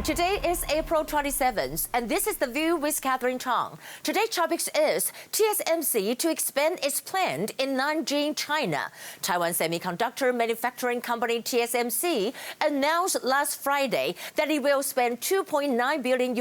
Today is April 27th, and this is The View with Catherine Chang. Today's topic is TSMC to expand its plant in Nanjing, China. Taiwan semiconductor manufacturing company TSMC announced last Friday that it will spend $2.9 billion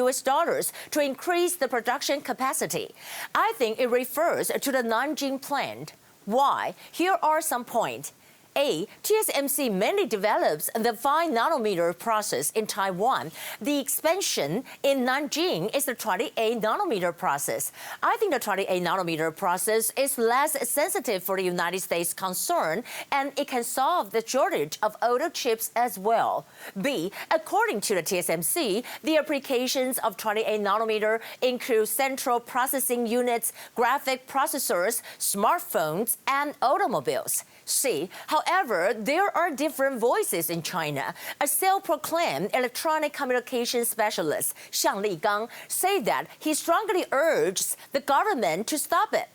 to increase the production capacity. I think it refers to the Nanjing plant. Why? Here are some points. A. TSMC mainly develops the 5-nanometer process in Taiwan. The expansion in Nanjing is the 28-nanometer process. I think the 28-nanometer process is less sensitive for the United States concern, and it can solve the shortage of auto chips as well. B. According to the TSMC, the applications of 28-nanometer include central processing units, graphic processors, smartphones, and automobiles. C. However, there are different voices in China. A self-proclaimed electronic communications specialist, Xiang Ligang, said that he strongly urges the government to stop it.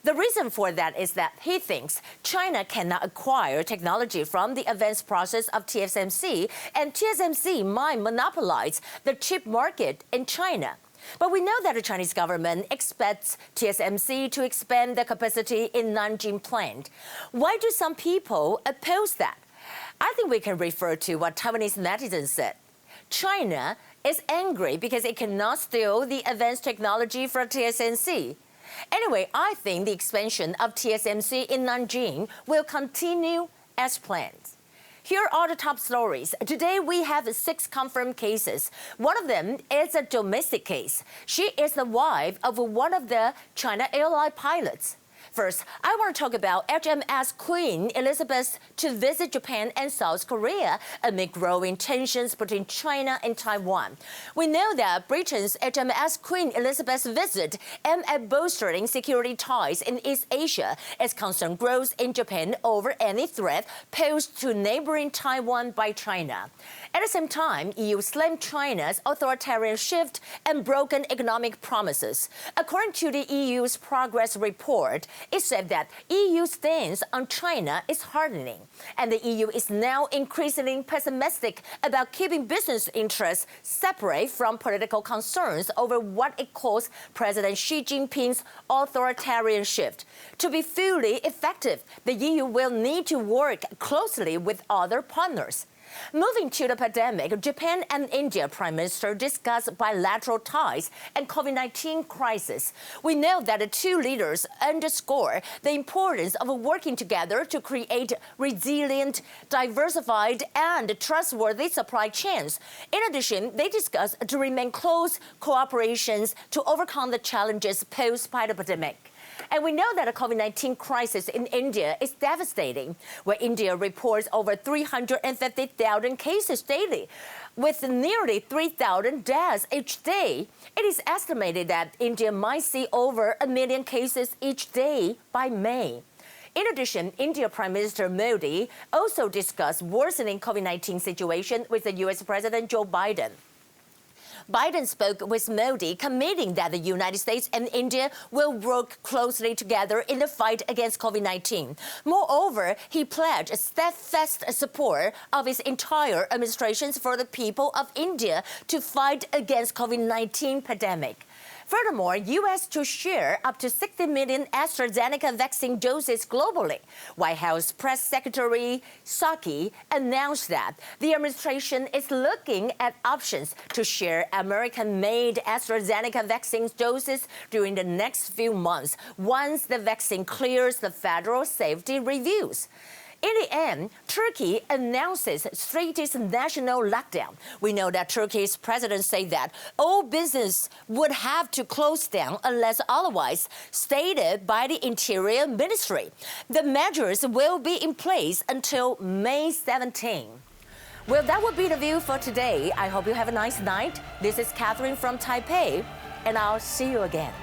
The reason for that is that he thinks China cannot acquire technology from the advanced process of TSMC, and TSMC might monopolize the chip market in China. But we know that the Chinese government expects TSMC to expand the capacity in Nanjing plant. Why do some people oppose that? I think we can refer to what Taiwanese netizens said. China is angry because it cannot steal the advanced technology from TSMC. Anyway, I think the expansion of TSMC in Nanjing will continue as planned. Here are the top stories. Today, we have 6 confirmed cases. One of them is a domestic case. She is the wife of one of the China airline pilots. First, I want to talk about HMS Queen Elizabeth to visit Japan and South Korea amid growing tensions between China and Taiwan. We know that Britain's HMS Queen Elizabeth's visit aimed at bolstering security ties in East Asia as concern grows in Japan over any threat posed to neighboring Taiwan by China. At the same time, EU slammed China's authoritarian shift and broken economic promises. According to the EU's progress report, it said that EU's stance on China is hardening, and the EU is now increasingly pessimistic about keeping business interests separate from political concerns over what it calls President Xi Jinping's authoritarian shift. To be fully effective, the EU will need to work closely with other partners. Moving to the pandemic, Japan and India Prime Minister discussed bilateral ties and COVID-19 crisis. We know that the two leaders underscore the importance of working together to create resilient, diversified, and trustworthy supply chains. In addition, they discussed to remain close cooperations to overcome the challenges posed by the pandemic. And we know that the COVID-19 crisis in India is devastating, where India reports over 350,000 cases daily, with nearly 3,000 deaths each day. It is estimated that India might see over 1 million cases each day by May. In addition, India Prime Minister Modi also discussed worsening COVID-19 situation with the U.S. President Joe Biden. Biden spoke with Modi, committing that the United States and India will work closely together in the fight against COVID-19. Moreover, he pledged steadfast support of his entire administration for the people of India to fight against COVID-19 pandemic. Furthermore, U.S. to share up to 60 million AstraZeneca vaccine doses globally. White House Press Secretary Psaki announced that the administration is looking at options to share American-made AstraZeneca vaccine doses during the next few months once the vaccine clears the federal safety reviews. In the end, Turkey announces its national lockdown. We know that Turkey's president said that all business would have to close down unless otherwise stated by the Interior Ministry. The measures will be in place until May 17. Well, that would be the view for today. I hope you have a nice night. This is Catherine from Taipei, and I'll see you again.